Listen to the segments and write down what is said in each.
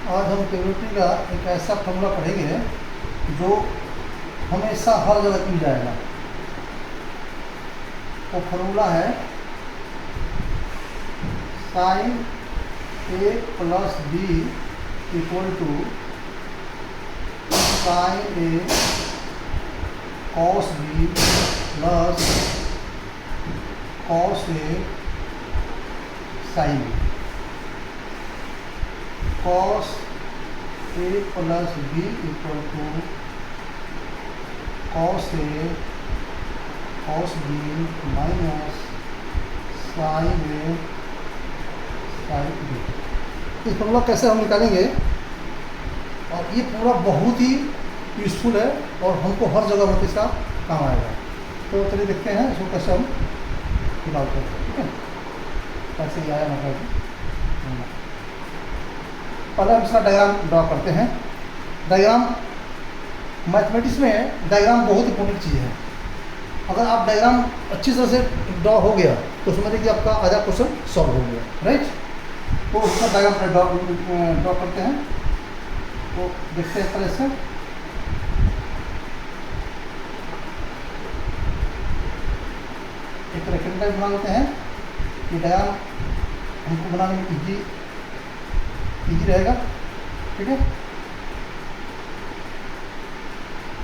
आज हम केबिलिटी का एक ऐसा फॉर्मूला पढ़ेंगे जो हमेशा हर जगह मिल जाएगा। वो फॉर्मूला है sine A plus B equal to sine A cos B plus cos A sine B. Cos A plus B equal to cos A cos B minus sine A sine B. इस formula कैसे हम निकालेंगे, और ये पूरा बहुत ही useful है और हमको हर जगह में इसका काम आएगा। तो चलिए देखते हैं इसको कैसे हम निकालते हैं। ठीक है, कैसे ही आया मतलब पहले हम इसका डायग्राम ड्रॉ करते हैं। डायग्राम मैथमेटिक्स में डायग्राम बहुत इंपॉर्टेंट चीज़ है। अगर आप डायग्राम अच्छी तरह से ड्रॉ हो गया तो समझिए कि आपका आधा क्वेश्चन सॉल्व हो गया, राइट। तो उसका डायग्राम ड्रॉ करते हैं। तो देखते हैं पहले से एक रेक्टेंगल बना लेते हैं। ये डायग्राम हमको बनाने में इजी रहेगा। ठीक है,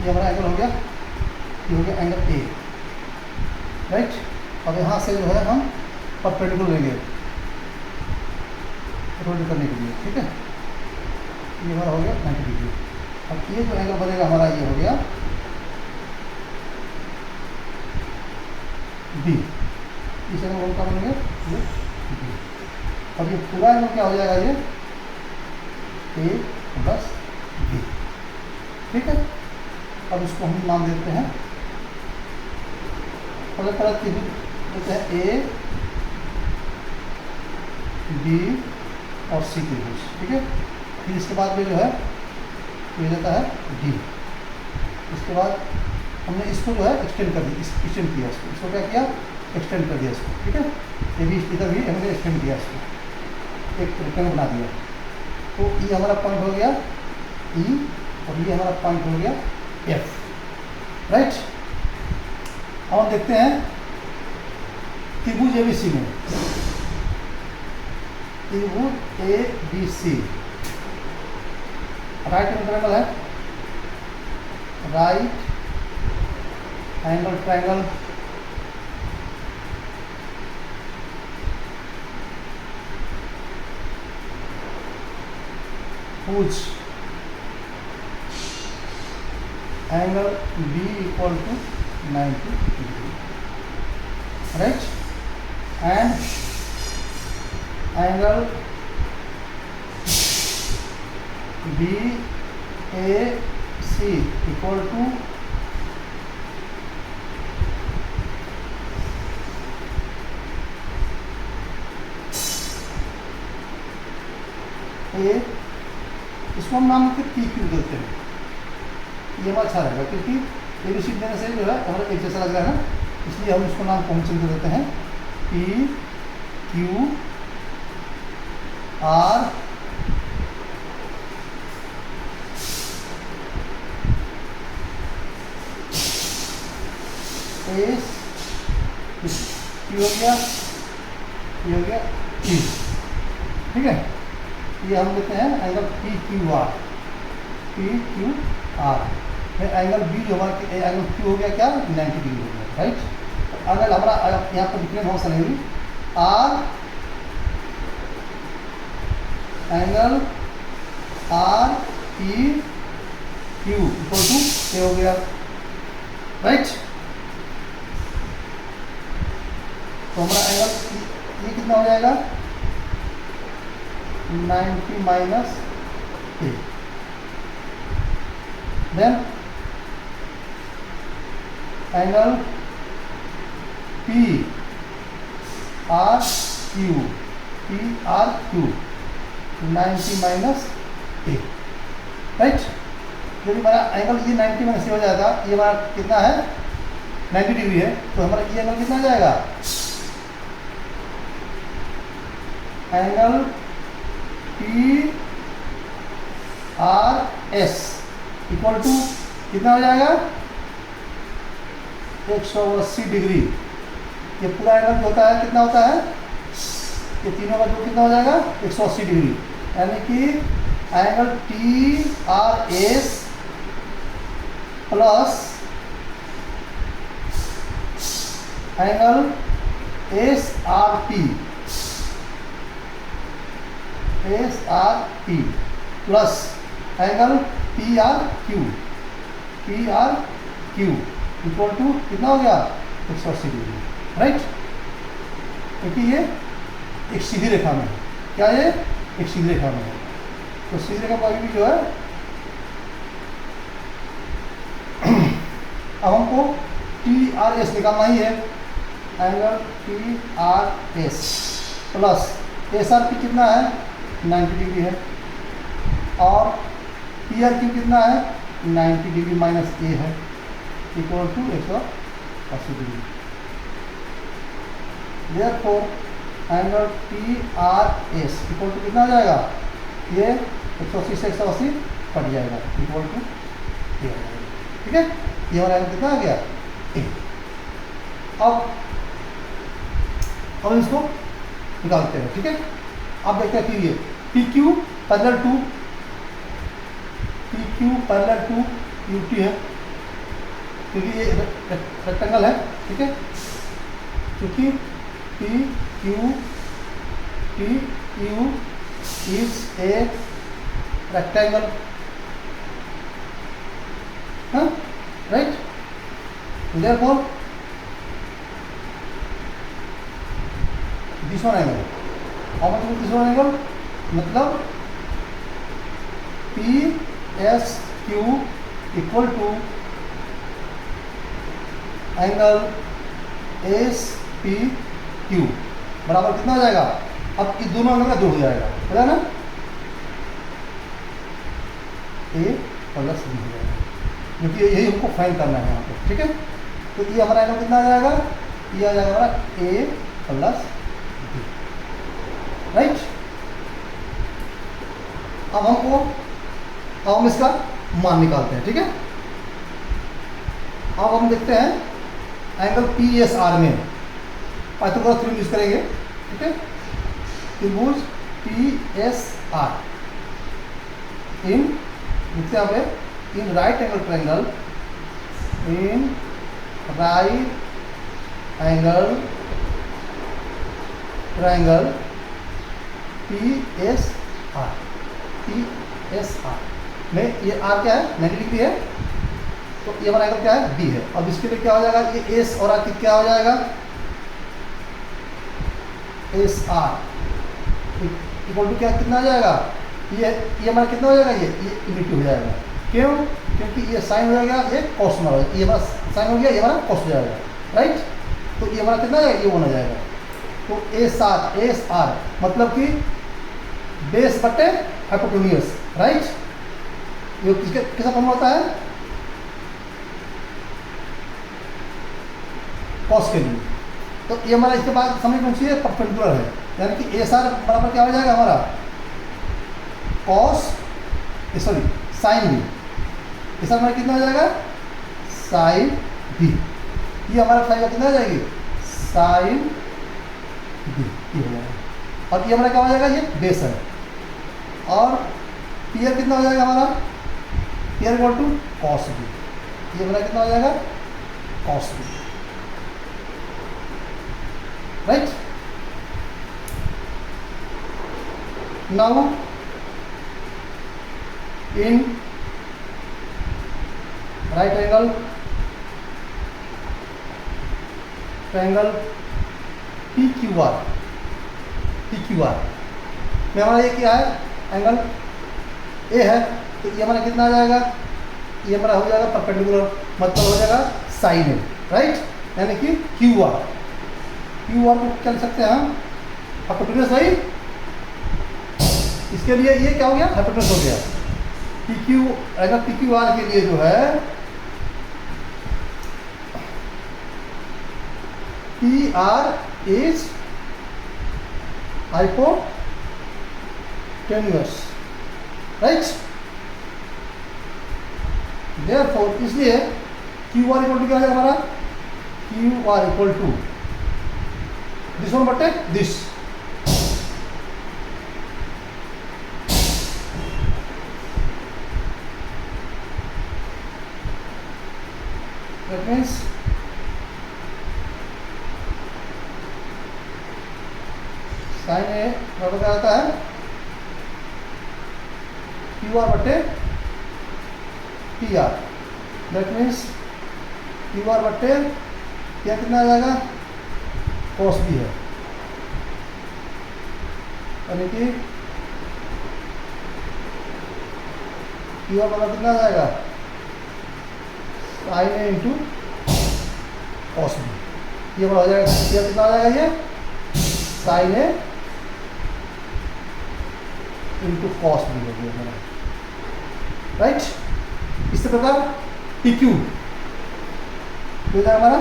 ये हमारा एंगल हो गया, ये हो गया एंगल ए, राइट। अब यहाँ से जो है हम परपेंडिकुलर लेंगे रोटेट करने के लिए। ठीक है, ये हमारा हो गया 90 डिग्री। अब ये जो एंगल बनेगा हमारा ये हो गया बी। इस एंगल का बनेंगे ये बी। अब ये पूरा एंगल क्या हो जाएगा, ये ए प्लस बी। ठीक है, अब इसको हम नाम देते हैं अलग अलग त्रिभुज देते हैं ए बी और सी त्रिभुज। ठीक है, फिर इसके बाद में जो है ये देता है डी। इसके बाद हमने इसको जो है एक्सटेंड कर दिया, एक्सटेंड किया इसको क्या किया, एक्सटेंड कर दिया इसको। ठीक है, ये भी इधर भी हमने एक्सटेंड किया इसको, एक रेक्टेंगल बना दिया। तो ये हमारा पॉइंट हो गया ई और ये हमारा पॉइंट हो गया एफ, राइट। अब देखते हैं त्रिभुज ए बी सी में, त्रिभुज A B C right angle triangle है, right angle triangle whose angle B equal to 90 degree, right, and angle BAC equal to A, इसको हम नाम के पी क्यू देते हैं। ये हमारा अच्छा रहेगा क्योंकि ए बी सी देने से जो है हमारा एक जैसा लग रहा है ना, इसलिए हम इसको नाम कॉम्बिनेशन दे देते हैं P Q R S, Q हो गया, ये हो गया पी। ठीक है, ये हम लेते हैं angle P Q are, P Q are. फिर एंगल बी जो हमारा एंगल क्यू हो गया क्या, 90 डिग्री हो गया, राइट। एंगल हमारा यहाँ पर डिफरेंट हो सकेगी R, angle R P Q equal to ये हो गया, राइट। तो हमारा एंगल ये कितना हो जाएगा 90 minus A. Then angle P R Q, P R Q 90 minus A, right. यदि हमारा एंगल ये 90 माइनस ए हो जाएगा, ये हमारा कितना है 90 डिग्री है, तो हमारा ये एंगल कितना जाएगा, angle P R S equal to कितना हो जाएगा 180 डिग्री। ये पूरा एंगल जो होता है कितना होता है, ये तीनों का जो कितना हो जाएगा 180 डिग्री, यानी कि angle T R S plus angle S R T plus angle P R Q equal to कितना हो गया 180 डिग्री, राइट। क्योंकि ये एक सीधी रेखा में है, क्या ये एक सीधी रेखा में है, तो सीधी रेखा पर भी जो है अब हमको टी आर एस निकालना ही है, angle T R S plus S R P कितना है 90 डिग्री है, और पी आर क्यू कितना है 90 डिग्री माइनस ए है, equal to 180 degree. Therefore angle T R S equal to कितना हो जाएगा, ये 180 से 180 कट जाएगा, इक्वल टू ए आ जाएगा, ठीक है। ये हमारा एंगल कितना आ गया ए। अब इसको निकालते हैं, ठीक है। अब देखते हैं कि ये P Q parallel to U T है, क्योंकि ये रेक्टेंगल है, ठीक है। क्योंकि P Q T U is a rectangle, हाँ right. Therefore this one angle, how much is this one angle, मतलब P S Q equal to angle S P Q बराबर कितना हो जाएगा, अब इस दोनों एंगल का जोड़ हो जाएगा, पता ना, ए प्लस बी हो जाएगा, क्योंकि यही हमको फाइंड करना है यहाँ पे, ठीक है। तो ये हमारा एंगल कितना आ जाएगा, ये आ जाएगा हमारा ए प्लस बी, राइट। अब हम इसका मान निकालते हैं, ठीक है। अब हम देखते हैं एंगल पी एस आर में पाइथागोरस थ्योरम यूज करेंगे, ठीक है। त्रिभुज पी एस आर इन लिखते हैं यहाँ पे इन राइट एंगल ट्रायंगल, इन right angle triangle P S R में ये आर क्या है 90 डिग्री है, तो ये हमारा एंगल क्या है बी है। अब इसके लिए क्या हो जाएगा, ये एस और आर क्या हो जाएगा, एस आर इक्वल टू क्या कितना आ जाएगा, ये हमारा कितना हो जाएगा, ये यूनिटी हो जाएगा, क्यों, क्योंकि ये साइन हो जाएगा, ये कॉस में हो जाएगा, ये हमारा साइन हो गया, ये हमारा कॉस हो जाएगा, राइट। तो ये हमारा कितना जाएगा, ये वन हो जाएगा। तो एस आर मतलब कि बेस बटे हाइपोटेन्यूज, राइट। ये किसका फॉर्मूला होता है, कॉस के लिए। तो ये हमारा इसके बाद समझ कौन सी है, परपेंडिकुलर है, यानी कि एस आर बराबर क्या हो जाएगा हमारा cos sine B, S R हमारा कितना हो जाएगा साइन बी, ये हमारा फाइव कितना हो जाएगी साइन बी, ये हो जाएगा। और ये हमारा क्या हो जाएगा, ये बेस है, और पीयर कितना हो जाएगा हमारा, P R equal to cos B, ये हमारा कितना हो जाएगा cos B, right. Now in right angle triangle P Q R में हमारा ये क्या है, एंगल ए है, तो ये हमारा कितना आ जाएगा, ये हमारा हो जाएगा परपेंडिकुलर, मतलब हो जाएगा साइन ए, राइट। यानी कि क्यू आर को क्या लिख सकते हैं हम, हाइपोटेन्यूज, सही। इसके लिए ये क्या हो गया, हाइपोटेन्यूज हो गया। पी क्यू अगर पी क्यू आर के लिए जो है P R is hypotenuse, right. Therefore इसलिए क्यू आर इक्वल टू क्या है हमारा, Q R equal to this one बटे this, that means sine A बराबर क्या आता है, क्यू आर बटे P R, that means Q R बटे क्या कितना आ जाएगा, कॉस भी है, यानी कि क्यू आर बराबर कितना आ जाएगा, sign A into cos B, ये बड़ा हो जाएगा, ये कितना आ जाएगा, ये sign A into cos B हो गया हमारा, राइट। इसी प्रकार पी क्यू हो जाएगा हमारा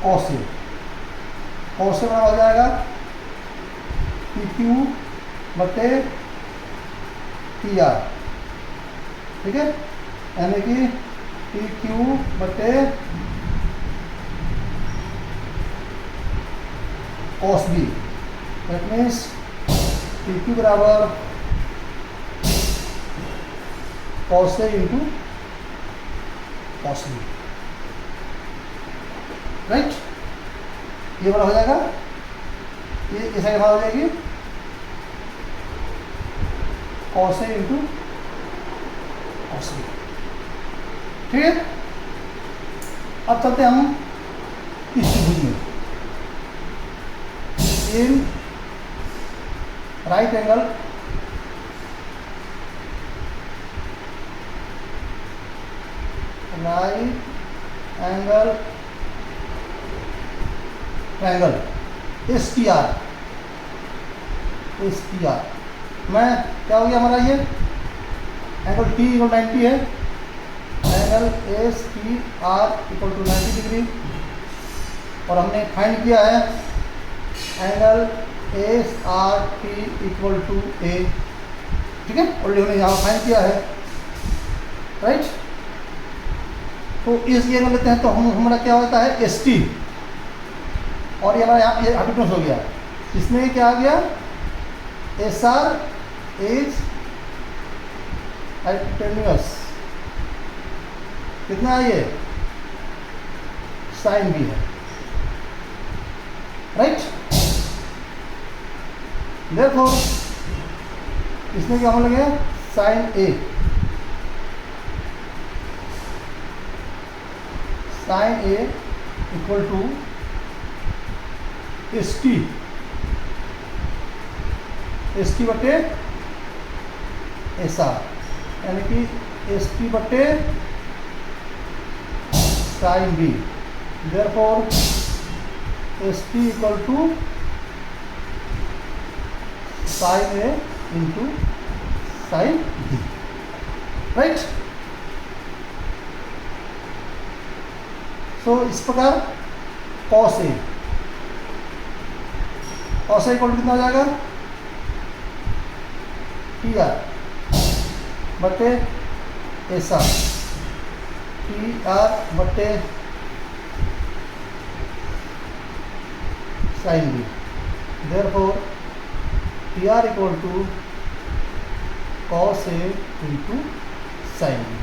कॉस ए, कॉस से बड़ा हो जाएगा पी क्यू बटे पी आर, ठीक है, यानी कि पी क्यू बटे cos B, that means P Q बराबर cos A into cos B, right. ये बड़ा हो जाएगा, ये इस साइड हो जाएगी cos A into cos B, ठीक है। अब चलते हैं हम इस त्रिभुज में, in right angle triangle S T R, मैं क्या हो गया हमारा, ये एंगल टी इक्वल 90 है, angle S T R equal to 90 degree, और हमने फाइंड किया है angle S R T equal to A, ठीक है, ऑलरेडी हमने यहाँ फाइंड किया है, राइट। तो इस ये लेते हैं तो हमारा क्या होता है एस टी, और ये हमारा यहाँ ये हाइपोटेन्यूज हो गया, इसमें क्या आ गया, एस आर इज हाइपोटेन्यूस, कितना है ये, साइन बी है, राइट। देखो इसमें क्या होने लगे, sine A, sine A equal to S T बटे एस आर, यानी कि एस टी बटे sine B, therefore S T equal to sine A into sine B, right. So इस प्रकार कॉस ए इक्वल टू कितना हो जाएगा, टी आर बटे एस आर, टी आर बटे sine B, therefore T R equal to cos A into sine B,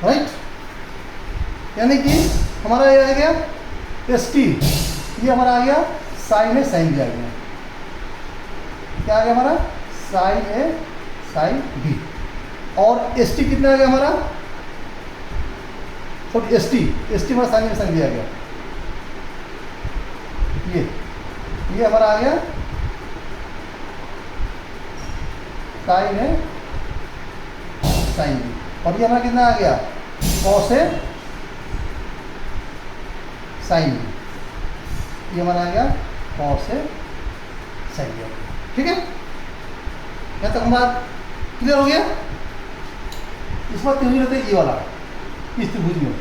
right. यानी कि हमारा ये आ गया एस टी, ये हमारा आ गया साइन ए साइन बी आ गया, क्या आ गया हमारा, साइन ए साइन बी, और एस टी कितना आ गया हमारा, तो एस टी हमारा साइन ए साइन बी आ गया, ये हमारा आ गया साइन ए साइन बी, और ये हमारा कितना आ गया, कॉस ए साइन बी, ये हमारा आ गया कॉस ए साइन बी, ठीक है। यहाँ तक हमारा क्लियर हो गया। इस बार त्रिभुज लेते हैं ये वाला, इस त्रिभुज में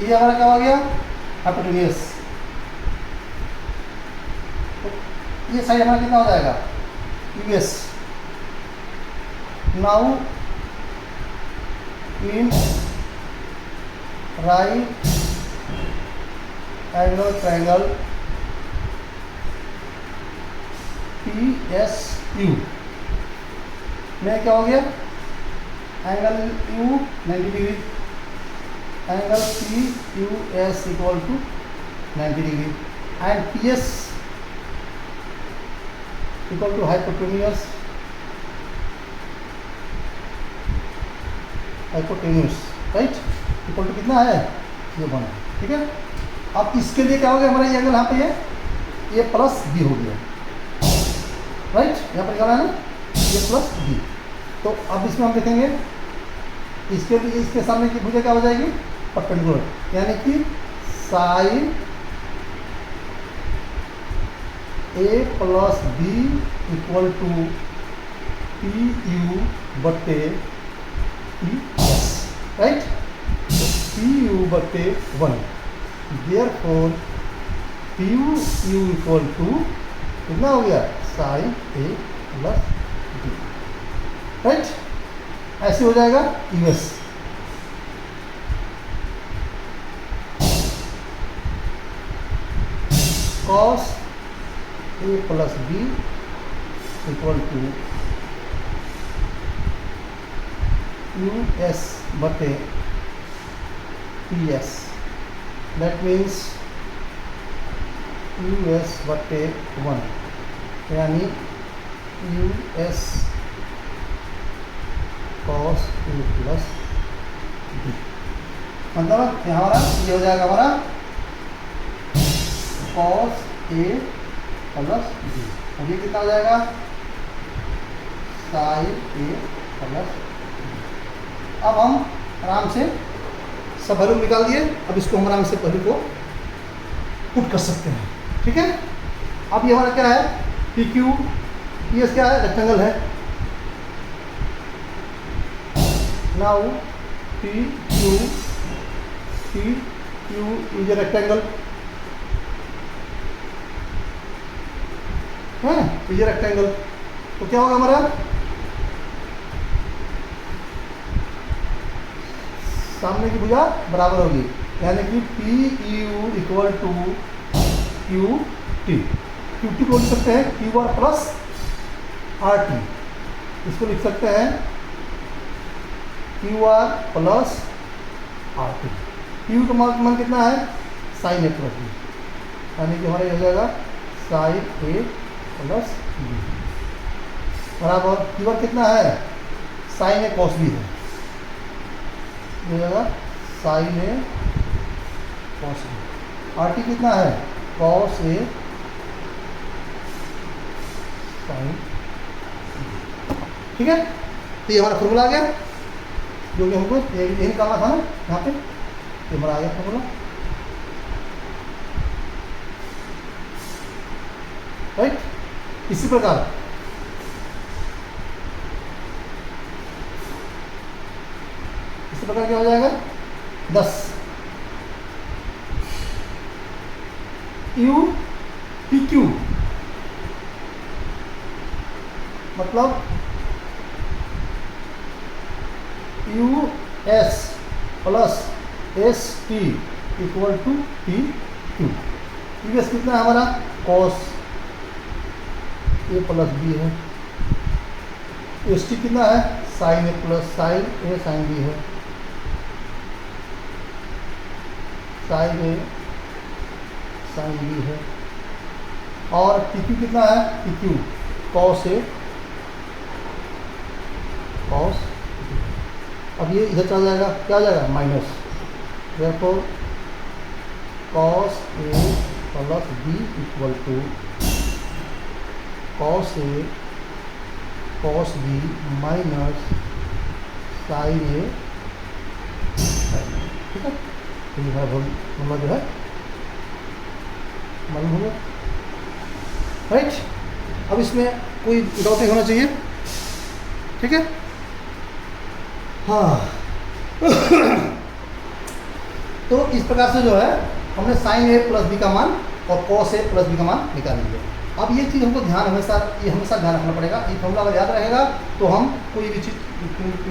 ये हमारा क्या हो गया, हाइपोटेन्यूस, ये साइड हमारा कितना हो जाएगा, U S. Now in right angle triangle PSU में क्या हो गया, angle U 90 degree, angle PUS equal to 90 degree and PS equal to hypotenuse right, equal to कितना है, ये बना, ठीक है। अब इसके लिए क्या हो गया हमारा ये एंगल यहाँ पे ये प्लस बी हो गया, राइट, यहाँ पर निकाला है ना, ये प्लस बी। तो अब इसमें हम देखेंगे इसके लिए, इसके सामने की भुजा क्या हो जाएगी, परपेंडिकुलर, यानी कि sine A plus B equal to P U बटे P S, right, P U बटे 1, therefore P U equal to कितना हो गया, sine A plus B, right, ऐसे हो जाएगा U S. Cos A plus B equal to U S बटे P S, that means U S बटे 1, यानी U S cos A plus B, मतलब हमारा ये हो जाएगा हमारा कॉस ए प्लस बी, अब ये कितना हो जाएगा, साइन ए प्लस बी। अब हम आराम से सब वैल्यू निकाल दिए, अब इसको हम आराम से वैल्यू को पुट कर सकते हैं, ठीक है। अब ये हमारा क्या है, पी क्यू, ये क्या है, रेक्टेंगल है, now P Q is a rectangle है, ये रेक्टेंगल, तो क्या होगा हमारा, सामने की भुजा बराबर होगी, यानी कि P U equal to Q T, Q T को लिख सकते हैं Q R plus R T, इसको लिख सकते हैं Q R plus R T, Q का मान कितना है, साइन ए प्लस बी, यानी कि हमारा ये हो जाएगा साइन ए प्लस बी बराबर क्यू आर कितना है, साइन ए कॉस बी है, हो जाएगा sign A cos B, R T कितना है, कॉस ए साइन, ठीक है। तो ये हमारा फॉर्मूला आ गया, जो कि हमको यही निकालना था ना यहाँ पे, ये हमारा आ गया फॉर्मूला, राइट। इसी प्रकार क्या हो जाएगा, 10 यू पी क्यू, मतलब U S plus S T equal to P Q, U S कितना है हमारा, कॉस ए प्लस बी है, एस टी कितना है, sine A plus sine A sine B है, साइन ए साइन बी है, और पी क्यू कितना है, P Q cos A cos, अब ये इधर चला जाएगा, क्या हो जाएगा, माइनस, देखो cos A plus B equal to cos A cos B minus sine A sine, ठीक है। तो ये हमारा जो है मालूम हो गया, राइट। अब इसमें कोई डाउट नहीं होना चाहिए, ठीक है, हाँ। तो इस प्रकार से जो है हमने साइन ए प्लस बी का मान और कॉस ए प्लस बी का मान निकाल लिया, अब ये चीज़ हमको ध्यान हमेशा ध्यान रखना पड़ेगा। ये फॉर्मूला अगर याद रहेगा तो हम कोई भी चीज़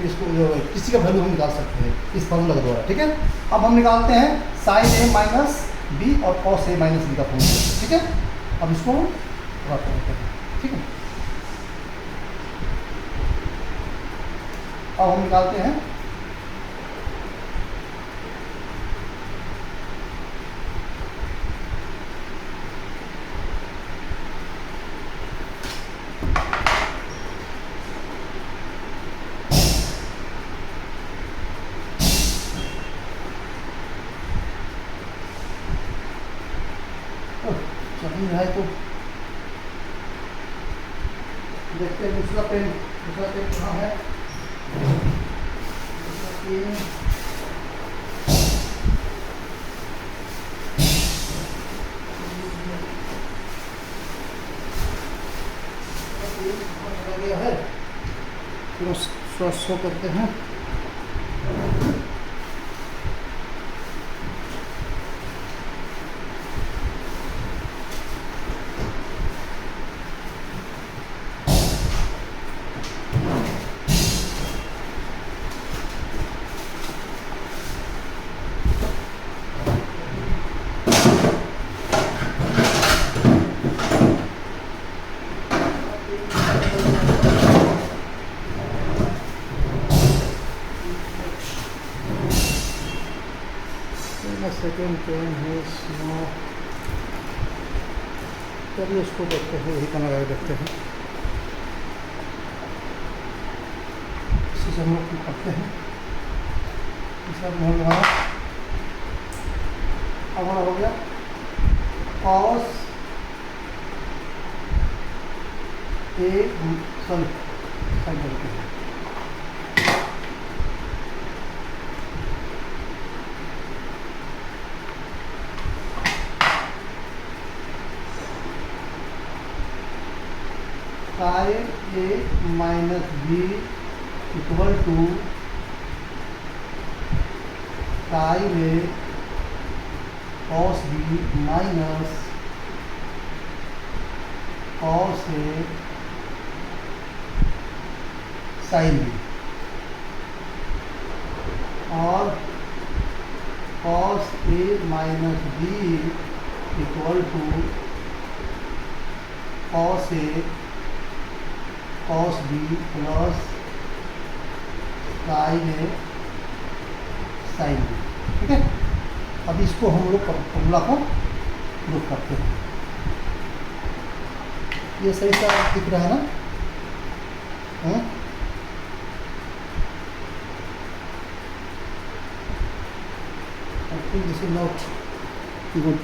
इसको किसी का वैल्यू हम निकाल सकते हैं इस फॉर्मूला के द्वारा, ठीक है। अब हम निकालते हैं साइन ए माइनस बी और कॉस ए माइनस बी का फॉर्मूला, ठीक है। अब इसको हम रख करते हैं, ठीक है। अब हम निकालते हैं चलिए है तो देखते हैं दूसरा पेन कहाँ है। दूसरा पेन गया है, फिर शो करते हैं। सेकेंड पेन है स्नो, चलिए इसको देखते हैं, यही कलर लगा देखते हैं। इसी से हम लोग करते हैं तीसरा पेन लगाना। अब हमारा हो गया कॉस ए सॉरी साइड करते हैं sine A minus B equal to sine A cos B minus cos A sine B, और cos A minus B equal to cos A cos B plus sine A sine B, ठीक है। अब इसको हम लोग formula को proof करते हैं। ये सही सा दिख रहा है ना? I think this is not good.